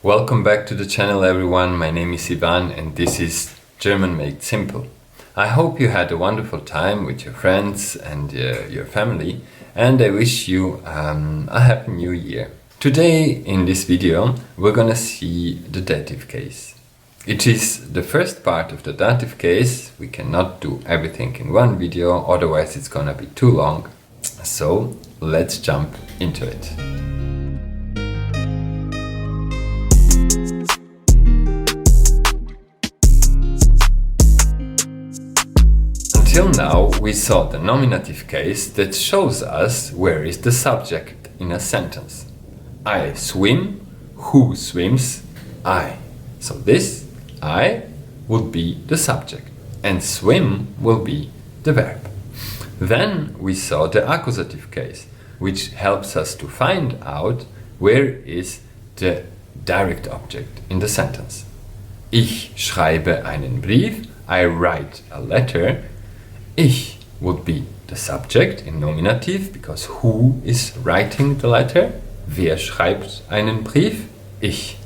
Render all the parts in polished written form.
Welcome back to the channel, everyone. My name is Ivan and this is German Made Simple. I hope you had a wonderful time with your friends and your family, and I wish you a happy new year. Today in this video we're gonna see the dative case. It is the first part of the dative case. We cannot do everything in one video, otherwise it's gonna be too long. So let's jump into it. Until now we saw the nominative case that shows us where is the subject in a sentence. I swim, who swims? I. So this I would be the subject and swim will be the verb. Then we saw the accusative case, which helps us to find out where is the direct object in the sentence. Ich schreibe einen Brief, I write a letter. Ich would be the subject in nominative because who is writing the letter? Wer schreibt einen Brief? Ich.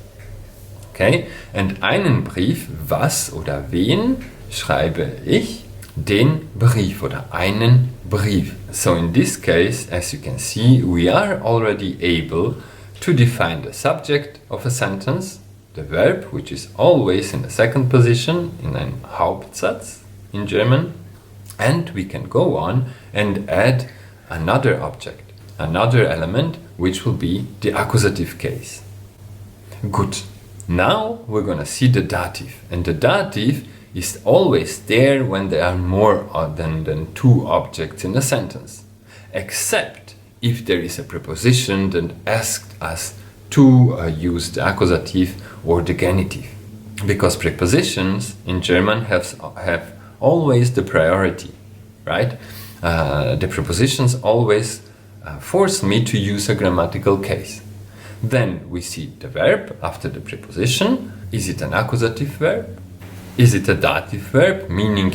Okay? And einen Brief, was oder wen schreibe ich? Den Brief oder einen Brief. So in this case, as you can see, we are already able to define the subject of a sentence, the verb, which is always in the second position in einem Hauptsatz in German. And we can go on and add another object, another element, which will be the accusative case. Good. Now we're gonna see the dative. And the dative is always there when there are more than two objects in a sentence. Except if there is a preposition that asks us to use the accusative or the genitive. Because prepositions in German have always the priority, right? The prepositions always force me to use a grammatical case. Then we see the verb after the preposition. Is it an accusative verb? Is it a dative verb? Meaning,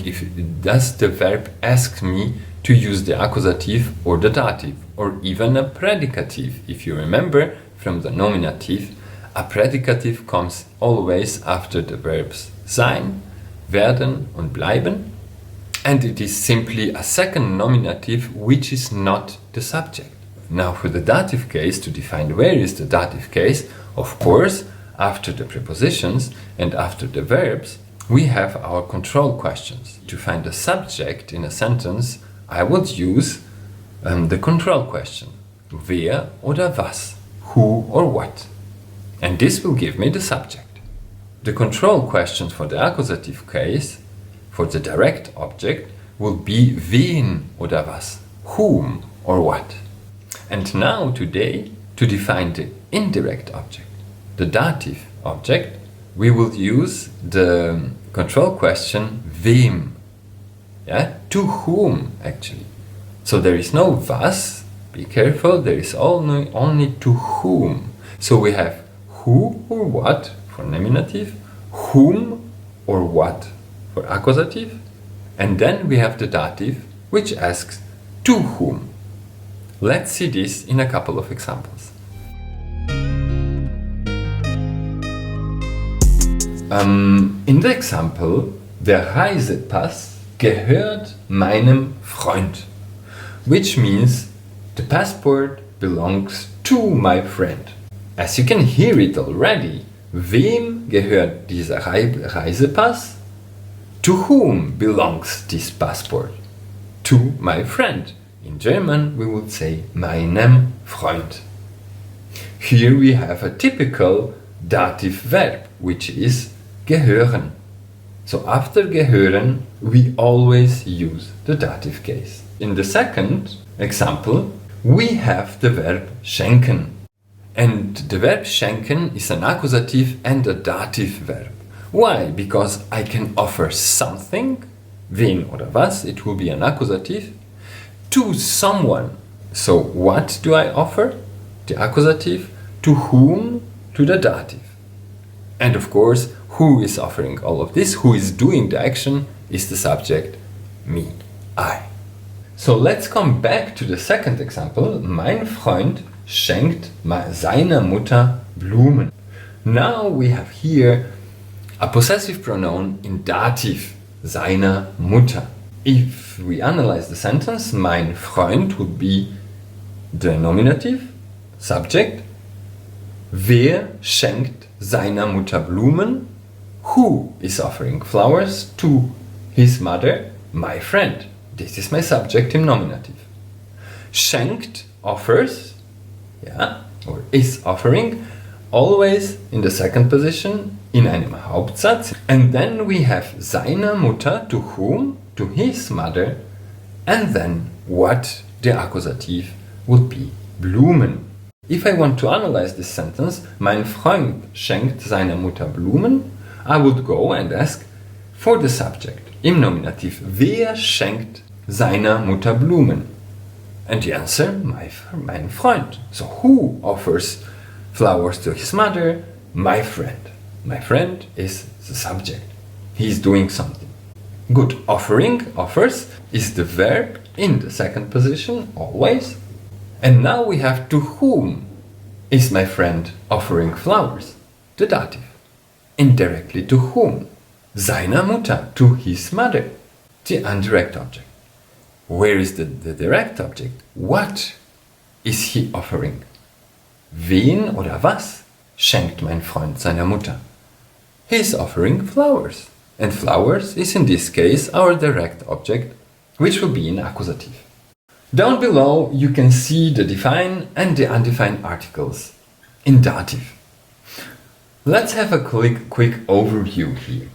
does the verb ask me to use the accusative or the dative, or even a predicative? If you remember from the nominative, a predicative comes always after the verbs sein, werden und bleiben, and it is simply a second nominative which is not the subject. Now for the dative case, to define where is the dative case, of course, after the prepositions and after the verbs, we have our control questions. To find the subject in a sentence, I would use the control question. Wer oder was? Who or what? And this will give me the subject. The control questions for the accusative case, for the direct object, will be wen oder was, whom or what. And now today, to define the indirect object, the dative object, we will use the control question wem, yeah? To whom actually. So there is no was, be careful, there is only to whom. So we have who or what for nominative, whom or what for accusative, and then we have the dative, which asks to whom. Let's see this in a couple of examples. In the example, der Reisepass gehört meinem Freund, which means the passport belongs to my friend. As you can hear it already, wem gehört dieser Reisepass? To whom belongs this passport? To my friend. In German we would say meinem Freund. Here we have a typical dative verb, which is gehören. So after gehören we always use the dative case. In the second example we have the verb schenken. And the verb schenken is an accusative and a dative verb. Why? Because I can offer something, wen oder was, it will be an accusative, to someone. So what do I offer? The accusative. To whom? To the dative. And of course, who is offering all of this, who is doing the action, is the subject, me, I. So let's come back to the second example. Mein Freund schenkt seiner Mutter Blumen. Now we have here a possessive pronoun in Dativ, seiner Mutter. If we analyze the sentence, mein Freund would be the nominative, subject. Wer schenkt seiner Mutter Blumen? Who is offering flowers to his mother? My friend. This is my subject im Nominativ. Schenkt, offers, yeah, or is offering, always in the second position, in einem Hauptsatz. And then we have seiner Mutter, to whom, to his mother, and then what the Akkusativ would be, Blumen. If I want to analyze this sentence, mein Freund schenkt seiner Mutter Blumen, I would go and ask for the subject im Nominativ. Wer schenkt seiner Mutter Blumen? And the answer, mein Freund. So who offers flowers to his mother? My friend. My friend is the subject. He's doing something. Good. Offering, offers, is the verb in the second position, always. And now we have to whom is my friend offering flowers? The dative. Indirectly to whom? Seiner Mutter, to his mother. The indirect object. Where is the direct object? What is he offering? Wen oder was schenkt mein Freund seiner Mutter? He's offering flowers. And flowers is in this case our direct object, which will be in accusative. Down below you can see the defined and the undefined articles in dative. Let's have a quick overview here.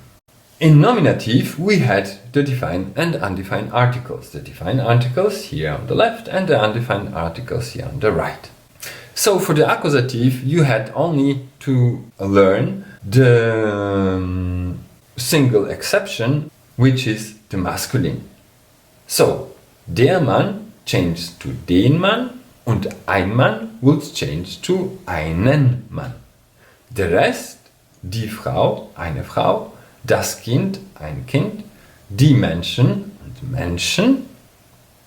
In nominative we had the defined and undefined articles. The defined articles here on the left and the undefined articles here on the right. So for the accusative you had only to learn the single exception, which is the masculine. So der Mann changed to den Mann und ein Mann would change to einen Mann. The rest, die Frau, eine Frau, das Kind, ein Kind, die Menschen und Menschen,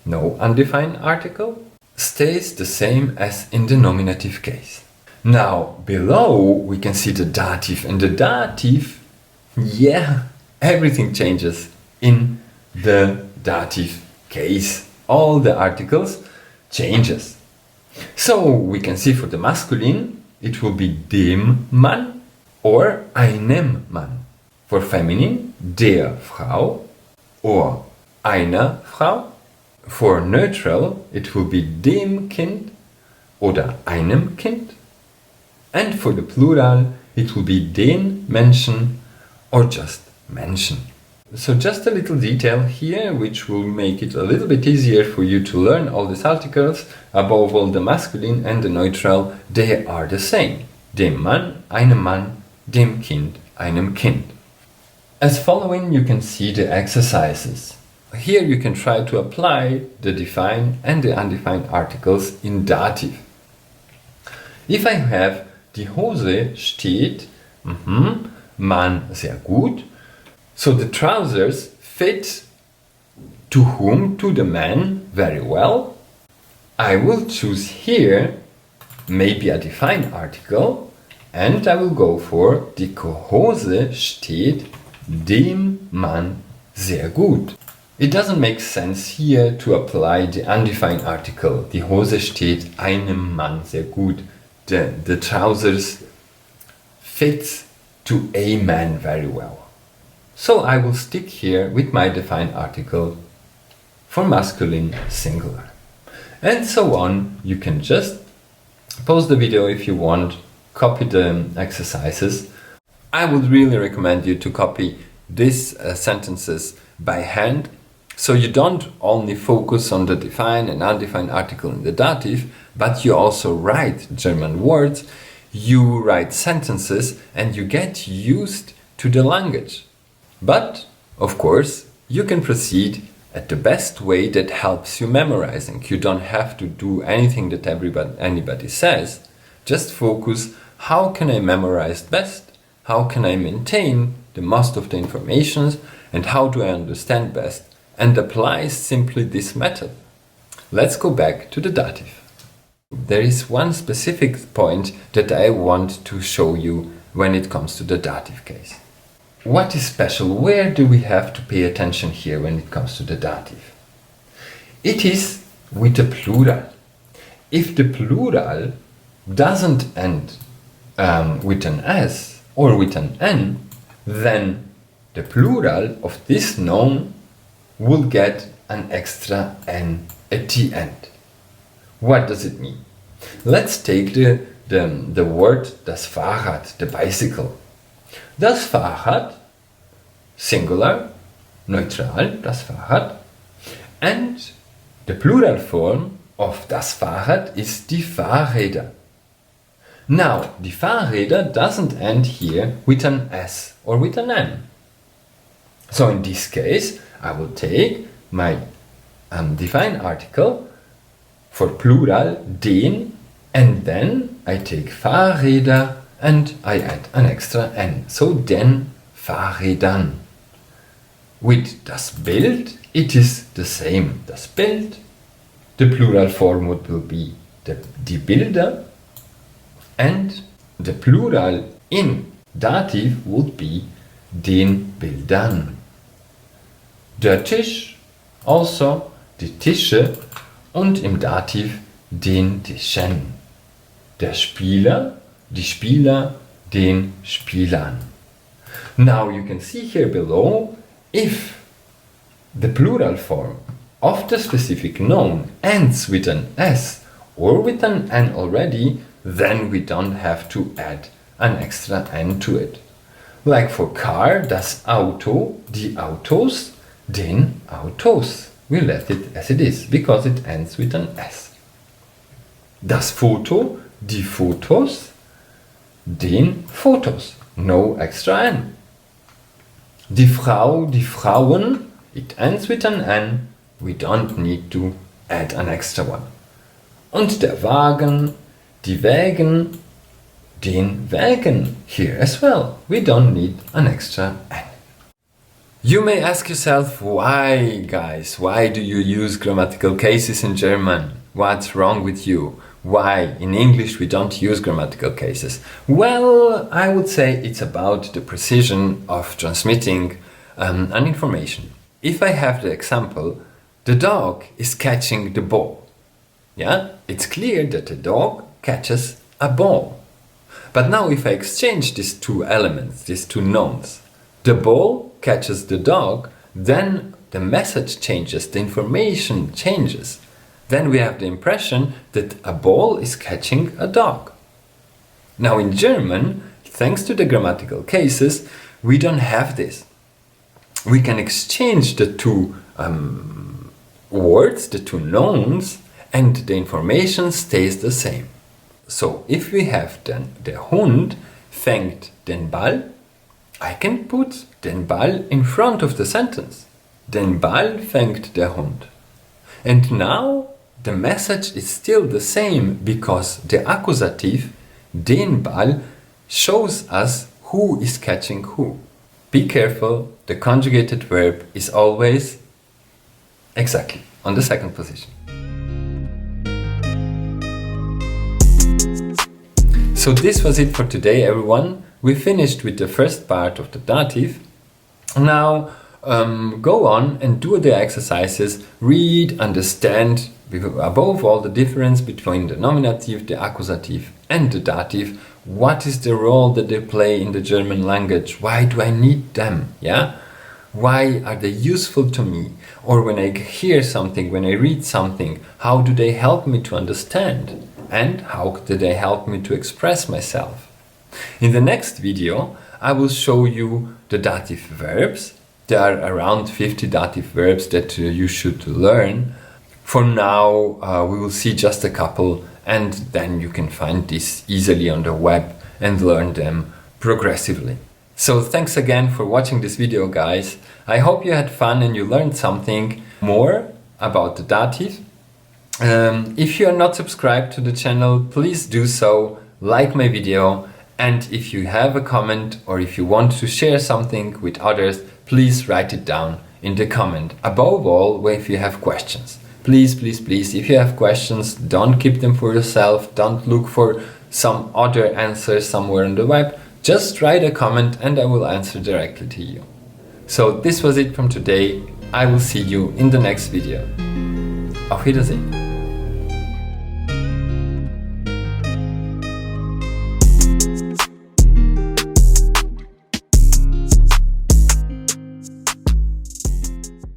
no undefined article, stays the same as in the nominative case. Now below we can see the dative, and the dative, yeah, everything changes in the dative case. All the articles changes. So we can see for the masculine it will be dem Mann or einem Mann. For feminine, der Frau or einer Frau. For neutral, it will be dem Kind oder einem Kind. And for the plural, it will be den Menschen or just Menschen. So just a little detail here, which will make it a little bit easier for you to learn all these articles. Above all, the masculine and the neutral, they are the same. Dem Mann, einem Mann, dem Kind, einem Kind. As following, you can see the exercises. Here you can try to apply the defined and the undefined articles in dative. If I have die Hose steht, Mann sehr gut, so the trousers fit to whom, to the man, very well, I will choose here maybe a defined article and I will go for die Hose steht dem Mann sehr gut. It doesn't make sense here to apply the undefined article. Die Hose steht einem Mann sehr gut. The trousers fits to a man very well. So I will stick here with my defined article for masculine singular. And so on. You can just pause the video if you want, copy the exercises. I would really recommend you to copy these sentences by hand, so you don't only focus on the defined and undefined article in the dative, but you also write German words, you write sentences, and you get used to the language. But, of course, you can proceed at the best way that helps you memorizing. You don't have to do anything that anybody says. Just focus, how can I memorize best? How can I maintain the most of the information? And how do I understand best? And apply simply this method. Let's go back to the dative. There is one specific point that I want to show you when it comes to the dative case. What is special? Where do we have to pay attention here when it comes to the dative? It is with the plural. If the plural doesn't end with an S or with an N, then the plural of this noun will get an extra N at the end. What does it mean? Let's take the word das Fahrrad, the bicycle. Das Fahrrad, singular, neutral, das Fahrrad, and the plural form of das Fahrrad is die Fahrräder. Now, die Fahrräder doesn't end here with an S or with an N. So in this case, I will take my define article for plural, den, and then I take Fahrräder and I add an extra N. So den Fahrrädern. With das Bild, it is the same. Das Bild, the plural form will be die Bilder, and the plural in dative would be den Bildern. Der Tisch, also die Tische, und im Dativ den Tischen. Der Spieler, die Spieler, den Spielern. Now you can see here below, if the plural form of the specific noun ends with an S or with an N already, then we don't have to add an extra N to it. Like for car, das Auto, die Autos, den Autos. We left it as it is, because it ends with an S. Das Foto, die Fotos, den Fotos. No extra N. Die Frau, die Frauen, it ends with an N. We don't need to add an extra one. Und der Wagen, die Wägen, den Wägen. Here as well. We don't need an extra N. You may ask yourself, why, guys? Why do you use grammatical cases in German? What's wrong with you? Why in English we don't use grammatical cases? Well, I would say it's about the precision of transmitting an information. If I have the example, the dog is catching the ball. Yeah, it's clear that the dog catches a ball. But now if I exchange these two elements, these two nouns, the ball catches the dog, then the message changes, the information changes. Then we have the impression that a ball is catching a dog. Now in German, thanks to the grammatical cases, we don't have this. We can exchange the two words, the two nouns, and the information stays the same. So if we have then der Hund fängt den Ball, I can put den Ball in front of the sentence. Den Ball fängt der Hund. And now the message is still the same because the Akkusativ, den Ball, shows us who is catching who. Be careful, the conjugated verb is always exactly on the second position. So this was it for today, everyone. We finished with the first part of the dative. Now go on and do the exercises, read, understand, above all the difference between the nominative, the accusative and the dative. What is the role that they play in the German language? Why do I need them? Yeah? Why are they useful to me? Or when I hear something, when I read something, how do they help me to understand? And how do they help me to express myself? In the next video, I will show you the dative verbs. There are around 50 dative verbs that you should learn. For now, we will see just a couple, and then you can find this easily on the web and learn them progressively. So thanks again for watching this video, guys. I hope you had fun and you learned something more about the dative. If you are not subscribed to the channel, please do so, like my video, and if you have a comment or if you want to share something with others, please write it down in the comment. Above all, if you have questions. Please, please, please, if you have questions, don't keep them for yourself, don't look for some other answers somewhere on the web, Just write a comment and I will answer directly to you. So this was it from today. I will see you in the next video. Auf Wiedersehen.